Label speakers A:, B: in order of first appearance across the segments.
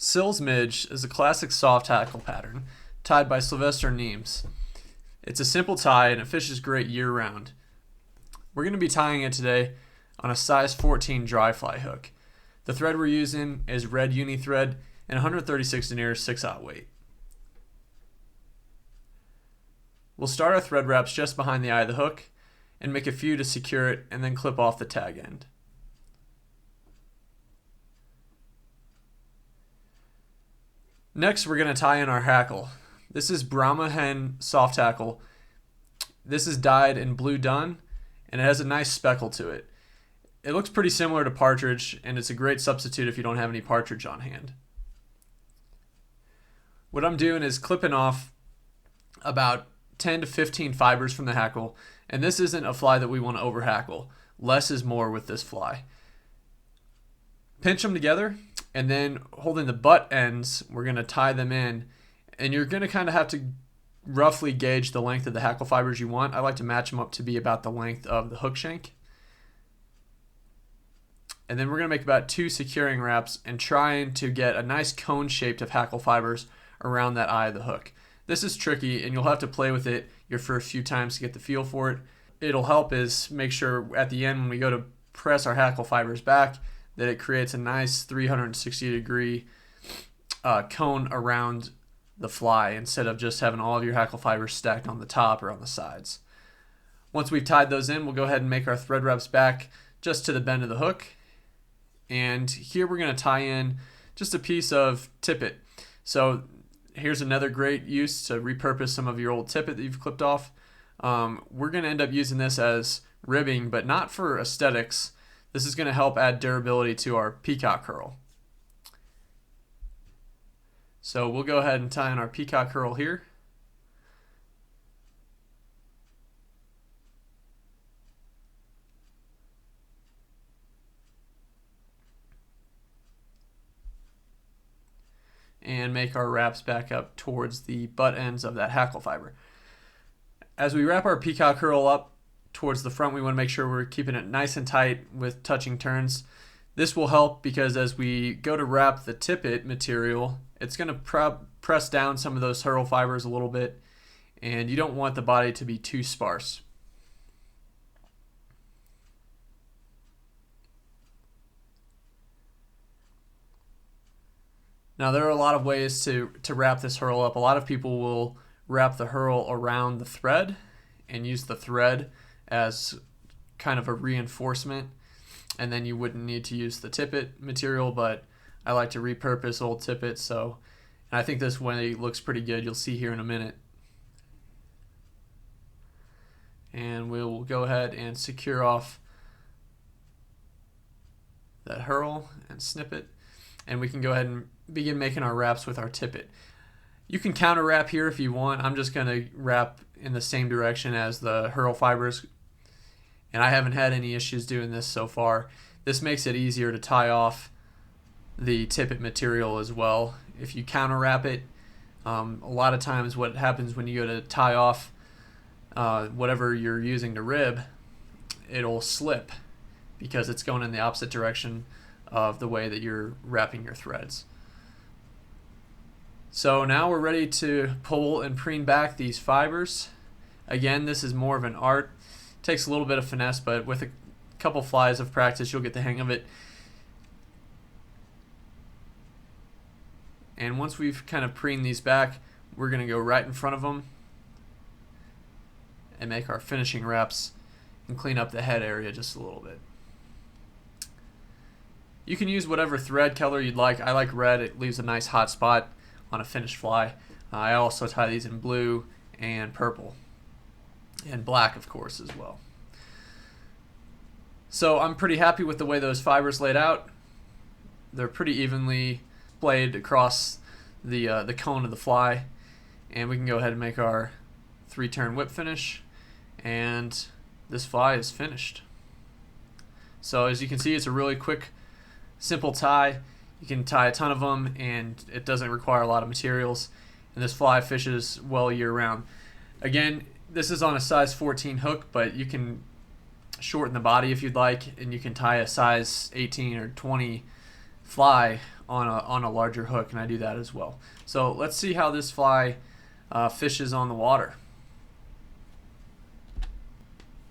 A: Sill's Midge is a classic soft hackle pattern tied by Sylvester Neames. It's a simple tie and it fishes great year-round. We're going to be tying it today on a size 14 dry fly hook. The thread we're using is red uni thread and 136 Denier 6/0 weight. We'll start our thread wraps just behind the eye of the hook and make a few to secure it and then clip off the tag end. Next, we're going to tie in our hackle. This is Brahma hen soft hackle. This is dyed in blue dun and it has a nice speckle to it. It looks pretty similar to partridge and it's a great substitute if you don't have any partridge on hand. What I'm doing is clipping off about 10 to 15 fibers from the hackle, and this isn't a fly that we want to over hackle. Less is more with this fly. Pinch them together and then holding the butt ends, we're going to tie them in, and you're going to kind of have to roughly gauge the length of the hackle fibers you want. I like to match them up to be about the length of the hook shank. And then we're going to make about 2 securing wraps and trying to get a nice cone shape of hackle fibers around that eye of the hook. This is tricky and you'll have to play with it your first few times to get the feel for it. It'll help is make sure at the end when we go to press our hackle fibers back that it creates a nice 360-degree cone around the fly instead of just having all of your hackle fibers stacked on the top or on the sides. Once we've tied those in, we'll go ahead and make our thread wraps back just to the bend of the hook. And here we're going to tie in just a piece of tippet. So here's another great use to repurpose some of your old tippet that you've clipped off. We're going to end up using this as ribbing, but not for aesthetics. This is going to help add durability to our Peacock Herl. So we'll go ahead and tie in our Peacock Herl here. And make our wraps back up towards the butt ends of that hackle fiber. As we wrap our Peacock Herl up towards the front, we want to make sure we're keeping it nice and tight with touching turns. This will help because as we go to wrap the tippet material, it's going to press down some of those Herl fibers a little bit, and you don't want the body to be too sparse. Now there are a lot of ways to wrap this Herl up. A lot of people will wrap the Herl around the thread and use the thread as kind of a reinforcement, and then you wouldn't need to use the tippet material, but I like to repurpose old tippet, so and I think this way looks pretty good. You'll see here in a minute. And we'll go ahead and secure off that Herl and snip it, and we can go ahead and begin making our wraps with our tippet. You can counter wrap here if you want. I'm just going to wrap in the same direction as the Herl fibers, and I haven't had any issues doing this so far. This makes it easier to tie off the tippet material as well. If you counter wrap it, a lot of times what happens when you go to tie off whatever you're using to rib, it'll slip because it's going in the opposite direction of the way that you're wrapping your threads. So now we're ready to pull and preen back these fibers. Again, this is more of an art. It takes a little bit of finesse, but with a couple flies of practice, you'll get the hang of it. And once we've kind of preened these back, we're going to go right in front of them and make our finishing wraps and clean up the head area just a little bit. You can use whatever thread color you'd like. I like red. It leaves a nice hot spot on a finished fly. I also tie these in blue and purple and black, of course, as well. So I'm pretty happy with the way those fibers laid out. They're pretty evenly splayed across the cone of the fly, and we can go ahead and make our 3-turn whip finish, and this fly is finished. So as you can see, it's a really quick, simple tie. You can tie a ton of them and it doesn't require a lot of materials, and this fly fishes well year round. Again, this is on a size 14 hook, but you can shorten the body if you'd like, and you can tie a size 18 or 20 fly on a larger hook, and I do that as well. So let's see how this fly fishes on the water.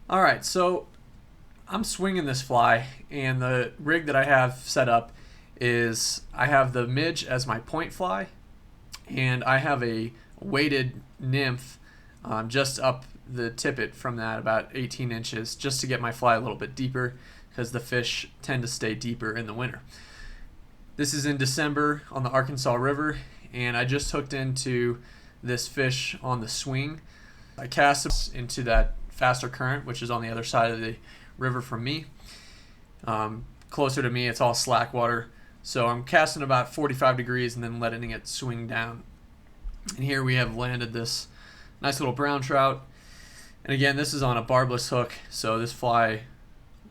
A: Alright, so I'm swinging this fly, and the rig that I have set up is I have the Midge as my point fly, and I have a weighted nymph just up the tippet from that, about 18 inches, just to get my fly a little bit deeper, because the fish tend to stay deeper in the winter. This is in December on the Arkansas River, and I just hooked into this fish on the swing. I cast it into that faster current, which is on the other side of the river from me. Closer to me, it's all slack water, so I'm casting about 45 degrees and then letting it swing down. And here we have landed this nice little brown trout. And again, this is on a barbless hook, so this fly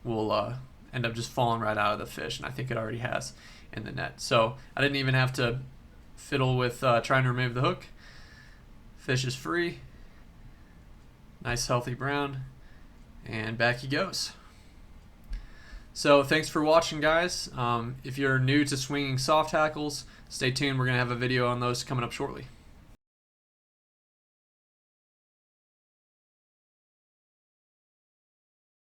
A: will end up just falling right out of the fish, and I think it already has in the net. So I didn't even have to fiddle with trying to remove the hook. Fish is free. Nice healthy brown, and back he goes. So thanks for watching, guys. If you're new to swinging soft hackles, stay tuned. We're going to have a video on those coming up shortly.